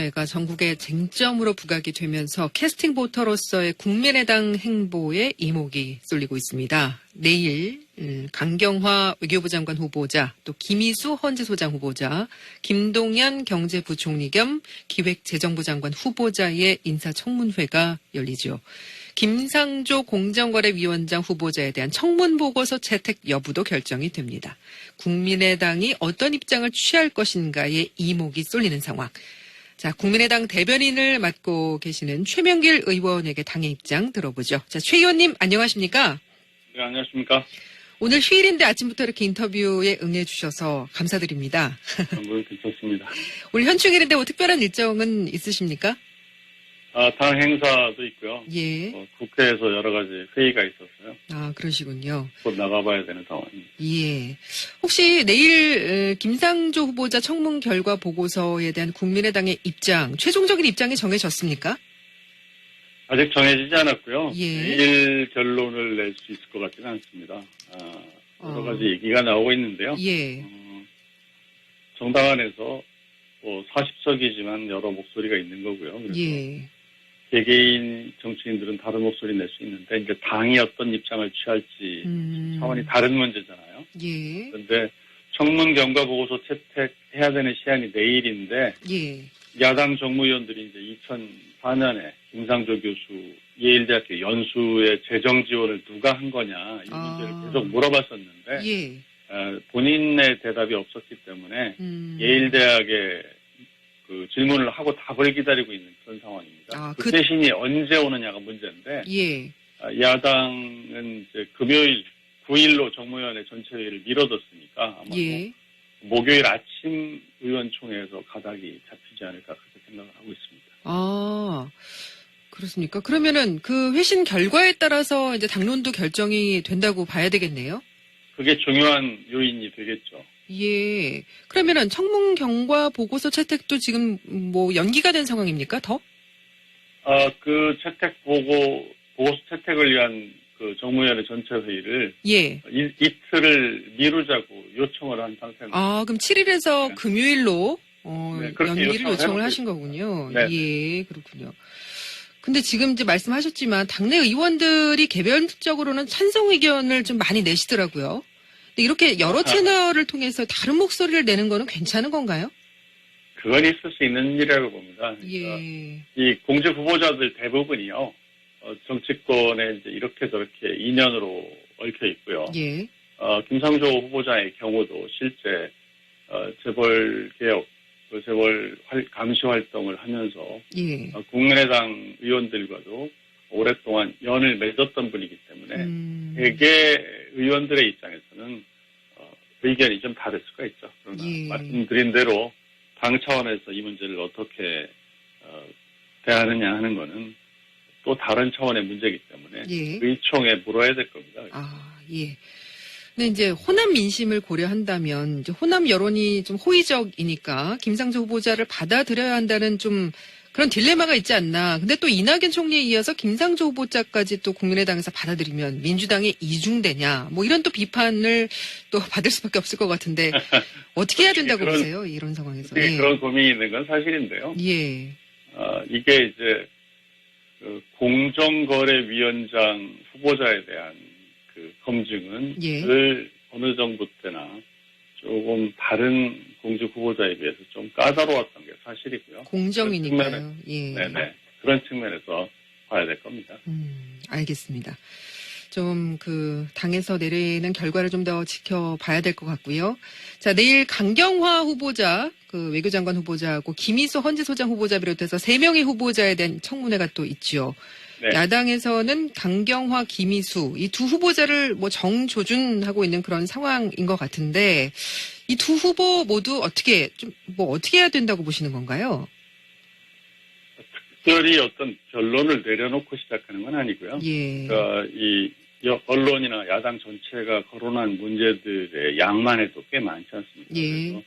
청문회가 전국의 쟁점으로 부각이 되면서 캐스팅 보터로서의 국민의당 행보에 이목이 쏠리고 있습니다. 내일 강경화 외교부 장관 후보자, 또 김희수 헌재소장 후보자, 김동연 경제부총리 겸 기획재정부 장관 후보자의 인사청문회가 열리죠. 김상조 공정거래위원장 후보자에 대한 청문보고서 채택 여부도 결정이 됩니다. 국민의당이 어떤 입장을 취할 것인가에 이목이 쏠리는 상황. 자, 국민의당 대변인을 맡고 계시는 최명길 의원에게 당의 입장 들어보죠. 자, 최 의원님 안녕하십니까? 네, 안녕하십니까? 오늘 휴일인데 아침부터 이렇게 인터뷰에 응해주셔서 감사드립니다. 물론 괜찮습니다. 오늘 현충일인데 뭐 특별한 일정은 있으십니까? 당 행사도 있고요. 예. 국회에서 여러 가지 회의가 있었어요. 아, 그러시군요. 곧 나가봐야 되는 상황입니다. 예. 혹시 내일 김상조 후보자 청문 결과 보고서에 대한 국민의당의 입장, 최종적인 입장이 정해졌습니까? 아직 정해지지 않았고요. 예. 내일 결론을 낼 수 있을 것 같지는 않습니다. 여러 가지 얘기가 나오고 있는데요. 예. 정당 안에서 40석이지만 여러 목소리가 있는 거고요. 그래서 예. 개개인 정치인들은 다른 목소리 낼 수 있는데 이제 당이 어떤 입장을 취할지 차원이 다른 문제잖아요. 예. 그런데 청문 경과 보고서 채택해야 되는 시한이 내일인데 예. 야당 정무위원들이 이제 2004년에 김상조 교수 예일대학교 연수의 재정 지원을 누가 한 거냐 이 문제를 계속 물어봤었는데 예. 본인의 대답이 없었기 때문에 예일대학의 그 질문을 하고 답을 기다리고 있는 그런 상황입니다. 그 대신이 언제 오느냐가 문제인데 예. 야당은 이제 금요일 9일로 정무위원회 전체 회의를 미뤄뒀으니까 아마 예. 목요일 아침 의원총회에서 가닥이 잡히지 않을까 그렇게 생각을 하고 있습니다. 아, 그렇습니까? 그러면은 그 회신 결과에 따라서 이제 당론도 결정이 된다고 봐야 되겠네요. 그게 중요한 요인이 되겠죠. 예. 그러면은 청문 경과 보고서 채택도 지금 뭐 연기가 된 상황입니까? 더? 그 보고서 채택을 위한 그 정무위원회 전체 회의를 예. 이틀을 미루자고 요청을 한 상태입니다. 아, 그럼 7일에서 네. 금요일로 네, 연기를 요청을 하신 있습니다. 거군요. 네. 예, 그렇군요. 근데 지금 이제 말씀하셨지만 당내 의원들이 개별적으로는 찬성 의견을 좀 많이 내시더라고요. 근데 이렇게 여러 채널을 통해서 다른 목소리를 내는 거는 괜찮은 건가요? 그건 있을 수 있는 일이라고 봅니다. 그러니까 예. 이 공직 후보자들 대부분이요. 정치권에 이제 이렇게 저렇게 인연으로 얽혀 있고요. 예. 김상조 후보자의 경우도 실제 재벌 개혁, 재벌 감시 활동을 하면서 예. 국민의당 의원들과도 오랫동안 연을 맺었던 분이기 때문에 대개 의원들의 입장에서는 의견이 좀 다를 수가 있죠. 그러나 예. 말씀드린 대로 당 차원에서 이 문제를 어떻게 대하느냐 하는 거는 또 다른 차원의 문제이기 때문에 예. 의총에 물어야 될 겁니다. 아, 예. 근데 이제 호남 민심을 고려한다면 이제 호남 여론이 좀 호의적이니까 김상조 후보자를 받아들여야 한다는 좀 그런 딜레마가 있지 않나. 근데 또 이낙연 총리에 이어서 김상조 후보자까지 또 국민의당에서 받아들이면 민주당의 이중되냐. 뭐 이런 또 비판을 또 받을 수밖에 없을 것 같은데 어떻게 해야 된다고 보세요? 이런 상황에서. 예. 그런 고민이 있는 건 사실인데요. 예. 이게 이제 그 공정거래위원장 후보자에 대한 그 검증은 예. 늘 어느 정부 때나 조금 다른 공직 후보자에 비해서 좀 까다로웠던 게 사실이고요. 공정이니까요. 예. 네네. 그런 측면에서 봐야 될 겁니다. 알겠습니다. 좀 당에서 내리는 결과를 좀 더 지켜봐야 될 것 같고요. 자, 내일 강경화 후보자, 외교장관 후보자하고 김희수 헌재소장 후보자 비롯해서 3명의 후보자에 대한 청문회가 또 있죠. 네. 야당에서는 강경화, 김희수 이 두 후보자를 뭐 정조준하고 있는 그런 상황인 것 같은데 이 두 후보 모두 어떻게 해야 된다고 보시는 건가요? 특별히 어떤 결론을 내려놓고 시작하는 건 아니고요. 예. 그러니까 언론이나 야당 전체가 거론한 문제들의 양만 해도 꽤 많지 않습니까? 예.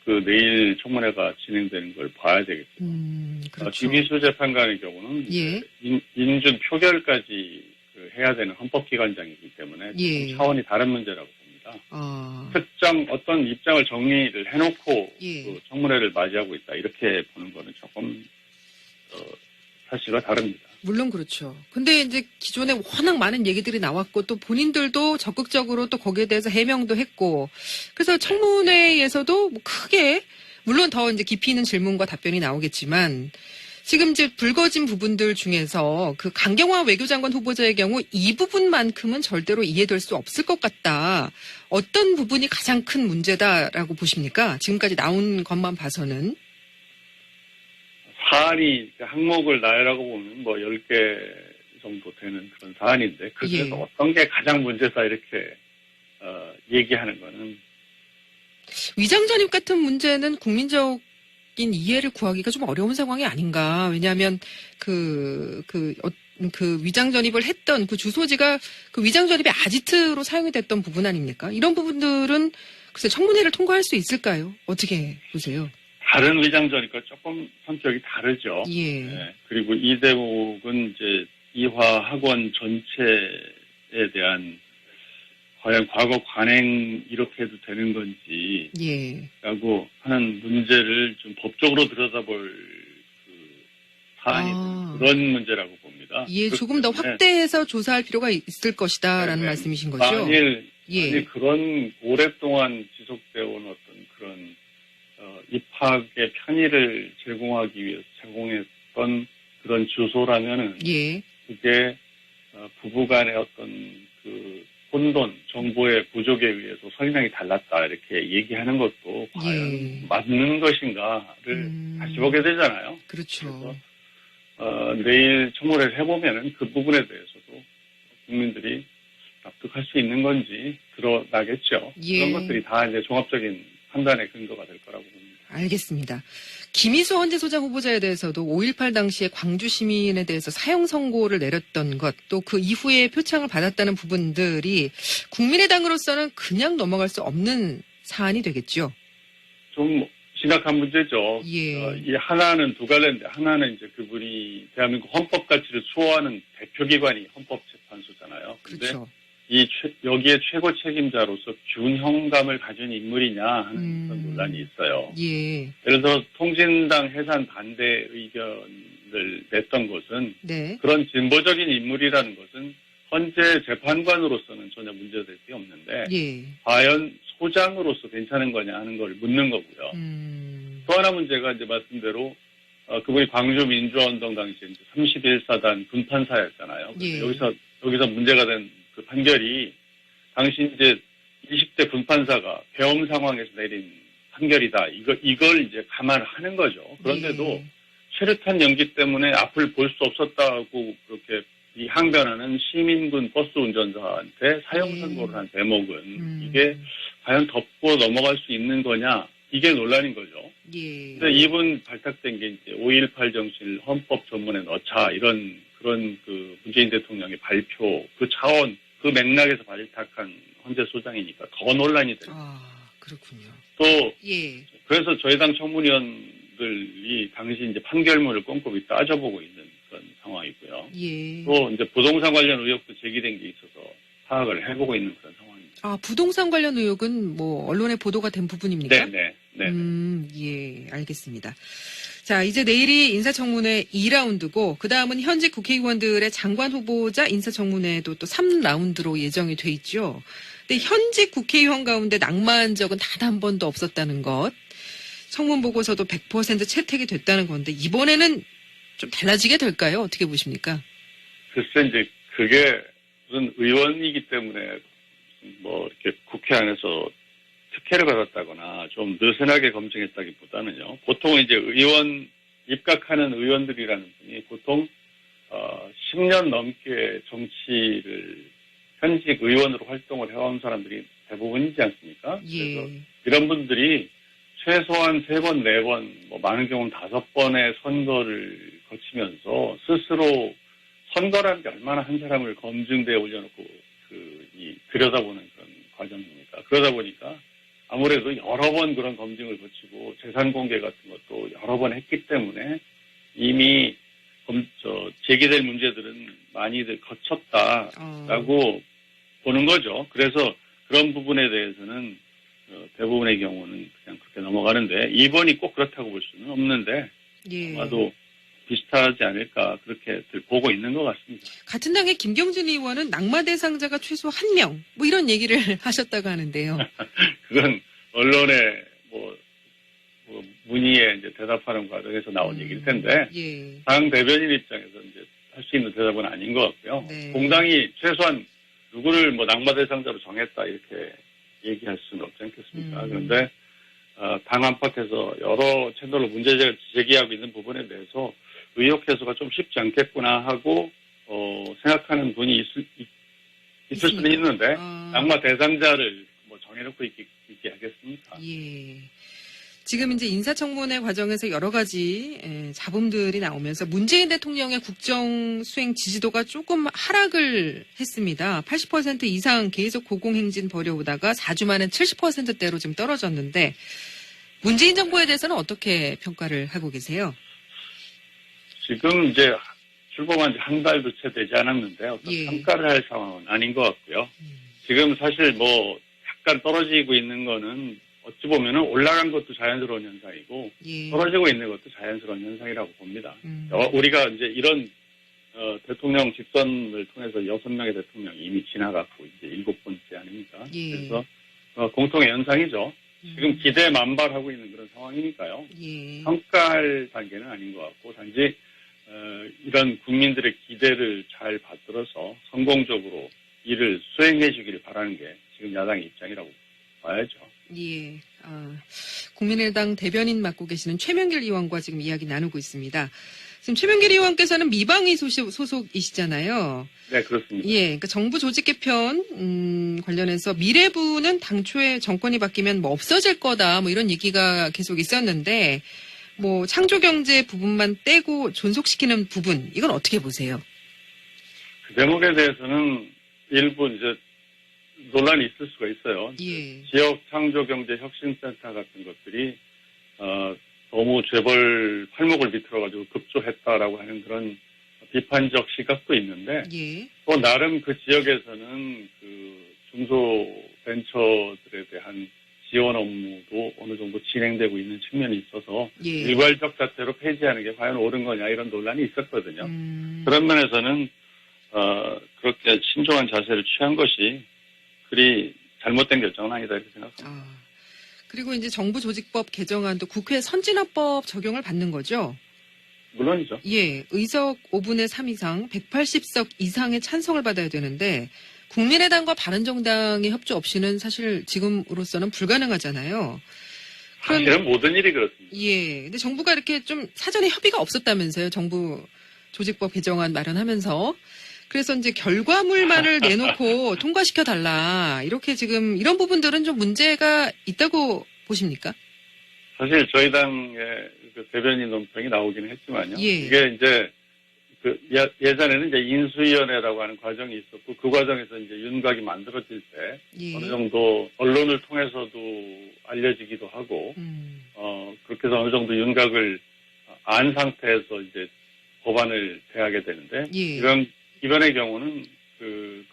그래서 내일 청문회가 진행되는 걸 봐야 되겠죠. 그렇죠. 김희수 재판관의 경우는 예. 인준 표결까지 해야 되는 헌법기관장이기 때문에 예. 차원이 다른 문제라고 봅니다. 특정 어떤 입장을 정리를 해놓고 예. 청문회를 맞이하고 있다 이렇게 보는 거는 조금 사시가 다릅니다. 물론 그렇죠. 근데 이제 기존에 워낙 많은 얘기들이 나왔고 또 본인들도 적극적으로 또 거기에 대해서 해명도 했고 그래서 청문회에서도 뭐 크게 물론 더 이제 깊이 있는 질문과 답변이 나오겠지만 지금 이제 불거진 부분들 중에서 그 강경화 외교장관 후보자의 경우 이 부분만큼은 절대로 이해될 수 없을 것 같다. 어떤 부분이 가장 큰 문제다라고 보십니까? 지금까지 나온 것만 봐서는. 사안이 항목을 나열하고 보면 뭐 10개 정도 되는 그런 사안인데 그 중에서 예. 어떤 게 가장 문제다 이렇게 얘기하는 거는 위장 전입 같은 문제는 국민적인 이해를 구하기가 좀 어려운 상황이 아닌가. 왜냐하면 그 위장 전입을 했던 그 주소지가 그 위장 전입의 아지트로 사용이 됐던 부분 아닙니까? 이런 부분들은 글쎄 청문회를 통과할 수 있을까요? 어떻게 보세요? 다른 위장 전입과 조금 성격이 다르죠. 예. 네. 그리고 이 대목은 이제 이화 학원 전체에 대한 과연 과거 관행 이렇게 해도 되는 건지 예. 라고 하는 문제를 좀 법적으로 들여다볼 그 사안이 그런 문제라고 봅니다. 예, 조금 더 확대해서 조사할 필요가 있을 것이다라는 네네. 말씀이신 거죠? 만일 예. 그런 오랫동안 지속되어 온 어떤 그런 입학의 편의를 제공하기 위해서 제공했던 그런 주소라면은 예. 그게 부부간의 어떤 그 혼돈, 정보의 부족에 의해서 설명이 달랐다 이렇게 얘기하는 것도 과연 예. 맞는 것인가를 다시 보게 되잖아요. 그렇죠. 그래서 내일 청문회를 해보면은 그 부분에 대해서도 국민들이 납득할 수 있는 건지 드러나겠죠. 예. 그런 것들이 다 이제 종합적인 판단의 근거가 될 거라고 봅니다. 알겠습니다. 김희수 헌재소장 후보자에 대해서도 5.18 당시에 광주 시민에 대해서 사형 선고를 내렸던 것, 또 그 이후에 표창을 받았다는 부분들이 국민의당으로서는 그냥 넘어갈 수 없는 사안이 되겠죠. 좀 심각한 문제죠. 예. 이 하나는 두 갈래인데 하나는 이제 그분이 대한민국 헌법 가치를 수호하는 대표기관이 헌법재판소잖아요. 근데 그렇죠. 여기에 최고 책임자로서 균형감을 가진 인물이냐 하는 그런 논란이 있어요. 예. 예를 들어 통진당 해산 반대 의견을 냈던 것은 네. 그런 진보적인 인물이라는 것은 헌재 재판관으로서는 전혀 문제될 게 없는데 예. 과연 소장으로서 괜찮은 거냐 하는 걸 묻는 거고요. 또 하나 문제가 이제 말씀대로 그분이 광주 민주화운동 당시에 31사단 군판사였잖아요. 예. 여기서 문제가 된 그 판결이 당시 이제 20대 군판사가 계엄 상황에서 내린 판결이다. 이걸 이제 감안하는 거죠. 그런데도 예. 최루탄 연기 때문에 앞을 볼 수 없었다고 그렇게 이 항변하는 시민군 버스 운전사한테 사형 선고를 한 대목은 이게 과연 덮고 넘어갈 수 있는 거냐? 이게 논란인 거죠. 예. 근데 이분 발탁된 게 이제 5.18 정신을 헌법 전문에 넣자 이런 그런 그 문재인 대통령의 발표 그 차원 그 맥락에서 발탁한 헌재 소장이니까 더 논란이 됩니다. 아, 그렇군요. 또 예. 그래서 저희 당 청문위원들이 당시 이제 판결문을 꼼꼼히 따져보고 있는 그런 상황이고요. 예. 또 이제 부동산 관련 의혹도 제기된 게 있어서 파악을 해보고 있는 그런 상황입니다. 아, 부동산 관련 의혹은 뭐 언론에 보도가 된 부분입니까? 네. 예, 알겠습니다. 자, 이제 내일이 인사청문회 2라운드고 그 다음은 현직 국회의원들의 장관 후보자 인사청문회도 또 3라운드로 예정이 돼 있죠. 근데 현직 국회의원 가운데 낙마한 적은 단 한 번도 없었다는 것. 청문 보고서도 100% 채택이 됐다는 건데 이번에는 좀 달라지게 될까요? 어떻게 보십니까? 글쎄 이제 그게 무슨 의원이기 때문에 뭐 이렇게 국회 안에서 특혜를 받았다거나 좀 느슨하게 검증했다기보다는요. 보통 이제 입각하는 의원들이라는 분이 보통 10년 넘게 정치를 현직 의원으로 활동을 해온 사람들이 대부분이지 않습니까? 예. 그래서 이런 분들이 최소한 3번, 4번, 뭐 많은 경우는 5번의 선거를 거치면서 스스로 선거라는 게 얼마나 한 사람을 검증대에 올려놓고 들여다보는 그런 과정입니까? 그러다 보니까 아무래도 여러 번 그런 검증을 거치고 재산 공개 같은 것도 여러 번 했기 때문에 이미 제기될 문제들은 많이들 거쳤다라고 보는 거죠. 그래서 그런 부분에 대해서는 대부분의 경우는 그냥 그렇게 넘어가는데 이번이 꼭 그렇다고 볼 수는 없는데 예. 아마도 비슷하지 않을까 그렇게 보고 있는 것 같습니다. 같은 당의 김경진 의원은 낙마 대상자가 최소 1명, 뭐 이런 얘기를 하셨다고 하는데요. 그건 언론의 문의에 이제 대답하는 과정에서 나온 얘기일 텐데, 예. 당 대변인 입장에서 이제 할 수 있는 대답은 아닌 것 같고요. 네. 공당이 최소한 누구를 낙마 대상자로 정했다 이렇게 얘기할 수는 없지 않겠습니까? 그런데 당 안팎에서 여러 채널로 문제 제기하고 있는 부분에 대해서 의혹 해소가 좀 쉽지 않겠구나 하고 생각하는 분이 있을 수는 있는데 낙마 대상자를 정해놓고 있게 하겠습니까? 예. 지금 이제 인사청문회 과정에서 여러 가지 잡음들이 나오면서 문재인 대통령의 국정 수행 지지도가 조금 하락을 했습니다. 80% 이상 계속 고공행진 벌여오다가 4주 만에 70%대로 지금 떨어졌는데 문재인 정부에 대해서는 어떻게 평가를 하고 계세요? 지금 이제 출범한 지 한 달도 채 되지 않았는데 어떤 예. 평가를 할 상황은 아닌 것 같고요. 지금 사실 약간 떨어지고 있는 거는 어찌 보면은 올라간 것도 자연스러운 현상이고 예. 떨어지고 있는 것도 자연스러운 현상이라고 봅니다. 우리가 이제 이런 대통령 직선을 통해서 6명의 대통령이 이미 지나갔고 이제 7번째 아닙니까? 예. 그래서 공통의 현상이죠. 지금 기대 만발하고 있는 그런 상황이니까요. 예. 평가할 단계는 아닌 것 같고 단지 이런 국민들의 기대를 잘 받들어서 성공적으로 일을 수행해 주기를 바라는 게 지금 야당의 입장이라고 봐야죠. 예. 국민의당 대변인 맡고 계시는 최명길 의원과 지금 이야기 나누고 있습니다. 지금 최명길 의원께서는 미방위 소속이시잖아요. 네, 그렇습니다. 예. 그러니까 정부 조직 개편 관련해서 미래부는 당초에 정권이 바뀌면 없어질 거다 이런 얘기가 계속 있었는데 창조경제 부분만 떼고 존속시키는 부분 이건 어떻게 보세요? 그 대목에 대해서는 일부 이제 논란이 있을 수가 있어요. 예. 지역 창조경제 혁신센터 같은 것들이 너무 재벌 팔목을 비틀어가지고 급조했다라고 하는 그런 비판적 시각도 있는데 예. 또 나름 그 지역에서는 그 중소벤처들에 대한 지원 업무도 어느 정도 진행되고 있는 측면이 있어서 예. 일괄적 자체로 폐지하는 게 과연 옳은 거냐 이런 논란이 있었거든요. 그런 면에서는 그렇게 신중한 자세를 취한 것이 그리 잘못된 결정은 아니다 이렇게 생각합니다. 그리고 이제 정부조직법 개정안도 국회 선진화법 적용을 받는 거죠? 물론이죠. 예, 의석 5분의 3 이상, 180석 이상의 찬성을 받아야 되는데 국민의당과 바른정당의 협조 없이는 사실 지금으로서는 불가능하잖아요. 사실은 모든 일이 그렇습니다. 예, 근데 정부가 이렇게 좀 사전에 협의가 없었다면서요. 정부 조직법 개정안 마련하면서. 그래서 이제 결과물만을 내놓고 통과시켜 달라. 이렇게 지금 이런 부분들은 좀 문제가 있다고 보십니까? 사실 저희 당의 그 대변인 논평이 나오기는 했지만요. 예. 이게 이제 예전에는 이제 인수위원회라고 하는 과정이 있었고 그 과정에서 이제 윤곽이 만들어질 때 예. 어느 정도 언론을 통해서도 알려지기도 하고 그렇게 해서 어느 정도 윤곽을 안 상태에서 이제 법안을 대하게 되는데 예. 이번의 경우는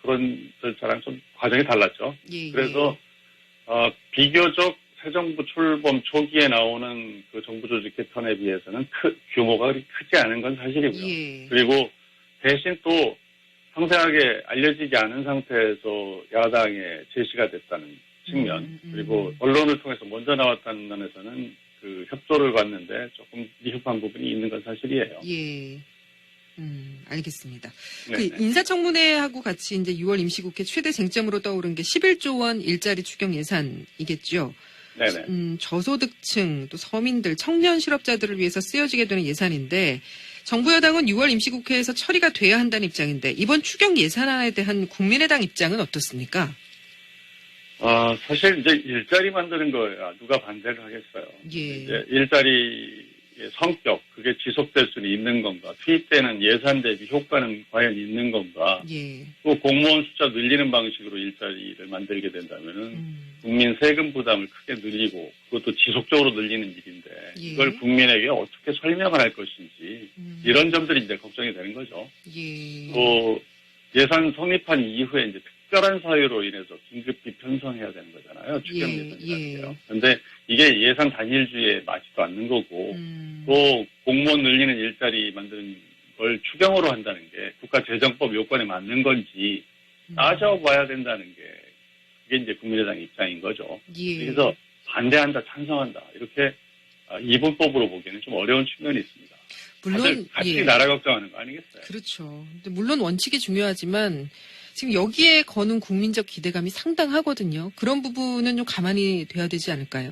그런 절차랑 좀 과정이 달랐죠. 예. 그래서 비교적 새 정부 출범 초기에 나오는 그 정부 조직 개편에 비해서는 규모가 그리 크지 않은 건 사실이고요. 예. 그리고 대신 또 상세하게 알려지지 않은 상태에서 야당에 제시가 됐다는 측면, 그리고 언론을 통해서 먼저 나왔다는 면에서는 그 협조를 받는데 조금 미흡한 부분이 있는 건 사실이에요. 예. 알겠습니다. 네네. 그 인사청문회하고 같이 이제 6월 임시국회 최대 쟁점으로 떠오른 게 11조 원 일자리 추경 예산이겠죠. 네네. 저소득층, 또 서민들, 청년 실업자들을 위해서 쓰여지게 되는 예산인데 정부 여당은 6월 임시국회에서 처리가 돼야 한다는 입장인데 이번 추경 예산안에 대한 국민의당 입장은 어떻습니까? 사실 이제 일자리 만드는 거야 누가 반대를 하겠어요. 예. 이제 일자리의 성격 그게 지속될 수는 있는 건가? 투입되는 예산 대비 효과는 과연 있는 건가? 예. 또 공무원 숫자 늘리는 방식으로 일자리를 만들게 된다면은 국민 세금 부담을 크게 늘리고 그것도 지속적으로 늘리는 일인데 예. 이걸 국민에게 어떻게 설명을 할 것인지 이런 점들이 이제 걱정이 되는 거죠. 예. 또 예산 성립한 이후에 이제 특별한 사유로 인해서 긴급히 편성해야 되는 거잖아요. 추경 예산이라는 게요. 그런데 이게 예산 단일주의에 맞지도 않는 거고 또 공무원 늘리는 일자리 만드는 걸 추경으로 한다는 게 국가재정법 요건에 맞는 건지 따져봐야 된다는 게 그게 이제 국민의당 입장인 거죠. 예. 그래서 반대한다, 찬성한다 이렇게 이분법으로 보기에는 좀 어려운 측면이 있습니다. 물론 다들 같이 예. 나라 걱정하는 거 아니겠어요? 그렇죠. 근데 물론 원칙이 중요하지만 지금 여기에 거는 국민적 기대감이 상당하거든요. 그런 부분은 좀 가만히 돼야 되지 않을까요?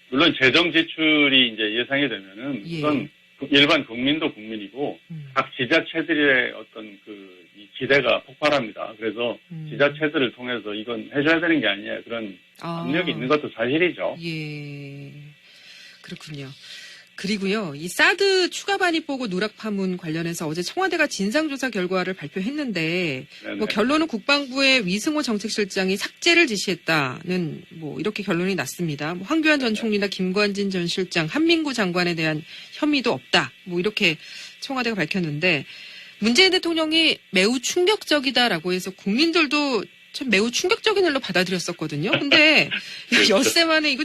물론 재정 지출이 이제 예상이 되면은 예. 우선 일반 국민도 국민이고 각 지자체들의 어떤 이 기대가 폭발합니다. 그래서 지자체들을 통해서 이건 해줘야 되는 게 아니냐 그런 압력이 있는 것도 사실이죠. 예. 그렇군요. 그리고요, 이 사드 추가 반입 보고 누락 파문 관련해서 어제 청와대가 진상조사 결과를 발표했는데, 네네. 뭐 결론은 국방부의 위승호 정책실장이 삭제를 지시했다는 뭐 이렇게 결론이 났습니다. 뭐 황교안 전 총리나 김관진 전 실장, 한민구 장관에 대한 혐의도 없다. 뭐 이렇게 청와대가 밝혔는데, 문재인 대통령이 매우 충격적이다라고 해서 국민들도 참 매우 충격적인 일로 받아들였었거든요. 근데 엿새 만에 이거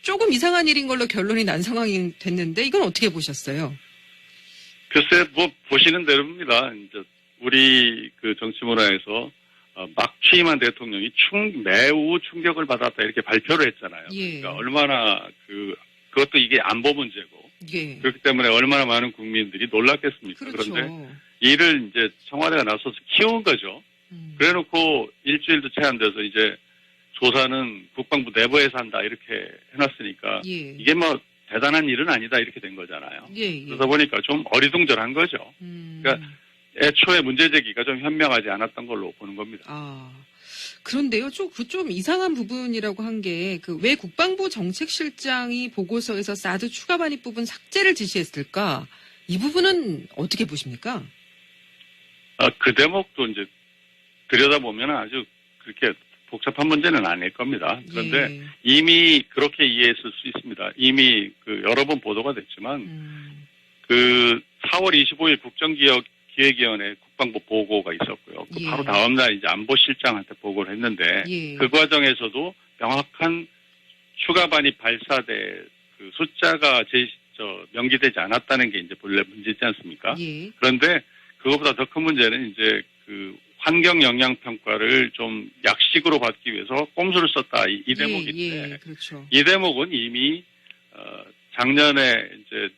조금 이상한 일인 걸로 결론이 난 상황이 됐는데 이건 어떻게 보셨어요? 글쎄, 뭐 보시는 대로입니다. 이제 우리 그 정치 문화에서 막 취임한 대통령이 매우 충격을 받았다 이렇게 발표를 했잖아요. 예. 그러니까 얼마나 그것도 이게 안보 문제고 예. 그렇기 때문에 얼마나 많은 국민들이 놀랐겠습니까? 그렇죠. 그런데 이를 이제 청와대가 나서서 키운 거죠. 그래놓고 일주일도 채 안 돼서 이제 조사는 국방부 내부에서 한다 이렇게 해놨으니까 예. 이게 뭐 대단한 일은 아니다 이렇게 된 거잖아요. 예. 그러다 보니까 좀 어리둥절한 거죠. 그러니까 애초에 문제 제기가 좀 현명하지 않았던 걸로 보는 겁니다. 아, 그런데요, 좀 이상한 부분이라고 한 게 왜 국방부 정책실장이 보고서에서 사드 추가 반입 부분 삭제를 지시했을까? 이 부분은 어떻게 보십니까? 그 대목도 이제 들여다보면 아주 그렇게 복잡한 문제는 아닐 겁니다. 그런데 예. 이미 그렇게 이해했을 수 있습니다. 이미 여러 번 보도가 됐지만 4월 25일 국정기획위원회 국방부 보고가 있었고요. 예. 바로 다음날 이제 안보실장한테 보고를 했는데 예. 그 과정에서도 명확한 추가 반입 발사대 숫자가 명기되지 않았다는 게 이제 본래 문제지 않습니까? 예. 그런데 그것보다 더 큰 문제는 이제 환경 영향 평가를 좀 약식으로 받기 위해서 꼼수를 썼다 이 대목인데 예, 그렇죠. 이 대목은 이미 작년에 이제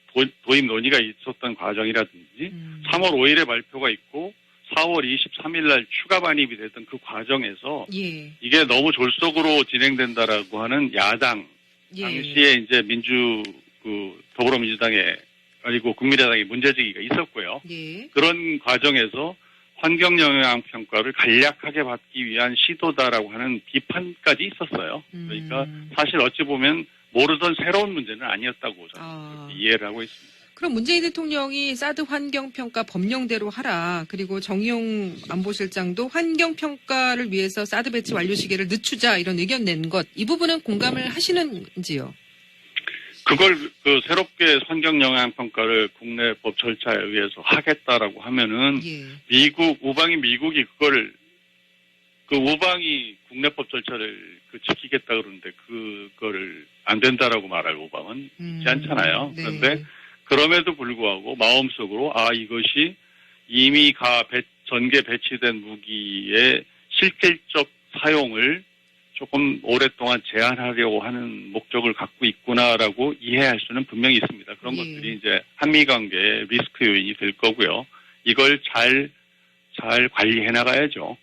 도입 논의가 있었던 과정이라든지 3월 5일에 발표가 있고 4월 23일 날 추가 반입이 됐던 그 과정에서 예. 이게 너무 졸속으로 진행된다라고 하는 야당 예. 당시에 이제 더불어민주당에 그리고 국민의당의 문제제기가 있었고요. 예. 그런 과정에서 환경영향평가를 간략하게 받기 위한 시도다라고 하는 비판까지 있었어요. 그러니까 사실 어찌 보면 모르던 새로운 문제는 아니었다고 저는 이해를 하고 있습니다. 그럼 문재인 대통령이 사드 환경평가 법령대로 하라. 그리고 정의용 안보실장도 환경평가를 위해서 사드 배치 완료 시기를 늦추자 이런 의견 낸 것. 이 부분은 공감을 하시는지요? 그걸 새롭게 환경영향평가를 국내 법 절차에 의해서 하겠다라고 하면은 예. 우방인 미국이 우방이 국내법 절차를 지키겠다 그러는데 그거를 안 된다라고 말할 우방은 있지 않잖아요. 네. 그런데 그럼에도 불구하고 마음속으로 이것이 이미 전개 배치된 무기의 실질적 사용을 조금 오랫동안 제한하려고 하는 목적을 갖고 있구나라고 이해할 수는 분명히 있습니다. 그런 것들이 이제 한미 관계의 리스크 요인이 될 거고요. 이걸 잘 관리해 나가야죠.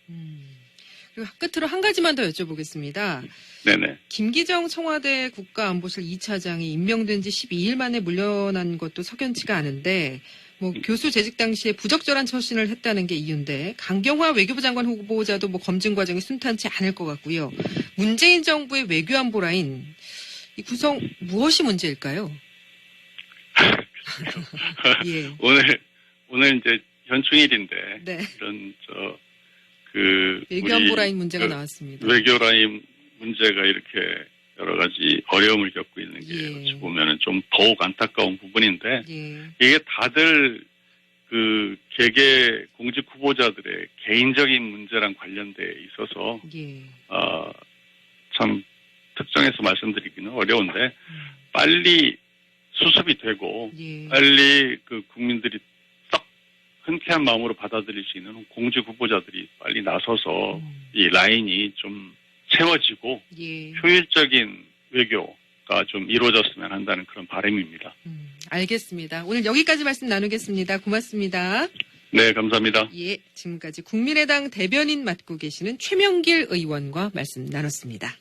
그리고 끝으로 한 가지만 더 여쭤보겠습니다. 네네. 김기정 청와대 국가안보실 2차장이 임명된 지 12일 만에 물러난 것도 석연치가 않은데 교수 재직 당시에 부적절한 처신을 했다는 게 이유인데 강경화 외교부 장관 후보자도 검증 과정이 순탄치 않을 것 같고요. 문재인 정부의 외교안보 라인 이 구성 무엇이 문제일까요? 예. 오늘 이제 현충일인데 네. 이런 외교안보 라인 문제가 나왔습니다. 외교 라인 문제가 이렇게 여러 가지 어려움을 겪고 있는 게 어찌 보면은 좀 더욱 안타까운 부분인데 이게 다들 개개 공직 후보자들의 개인적인 문제랑 관련돼 있어서 참 특정해서 말씀드리기는 어려운데 빨리 수습이 되고 예. 빨리 그 국민들이 딱 흔쾌한 마음으로 받아들일 수 있는 공직 후보자들이 빨리 나서서 이 라인이 좀 채워지고 예. 효율적인 외교가 좀 이루어졌으면 한다는 그런 바람입니다. 알겠습니다. 오늘 여기까지 말씀 나누겠습니다. 고맙습니다. 네, 감사합니다. 예, 지금까지 국민의당 대변인 맡고 계시는 최명길 의원과 말씀 나눴습니다.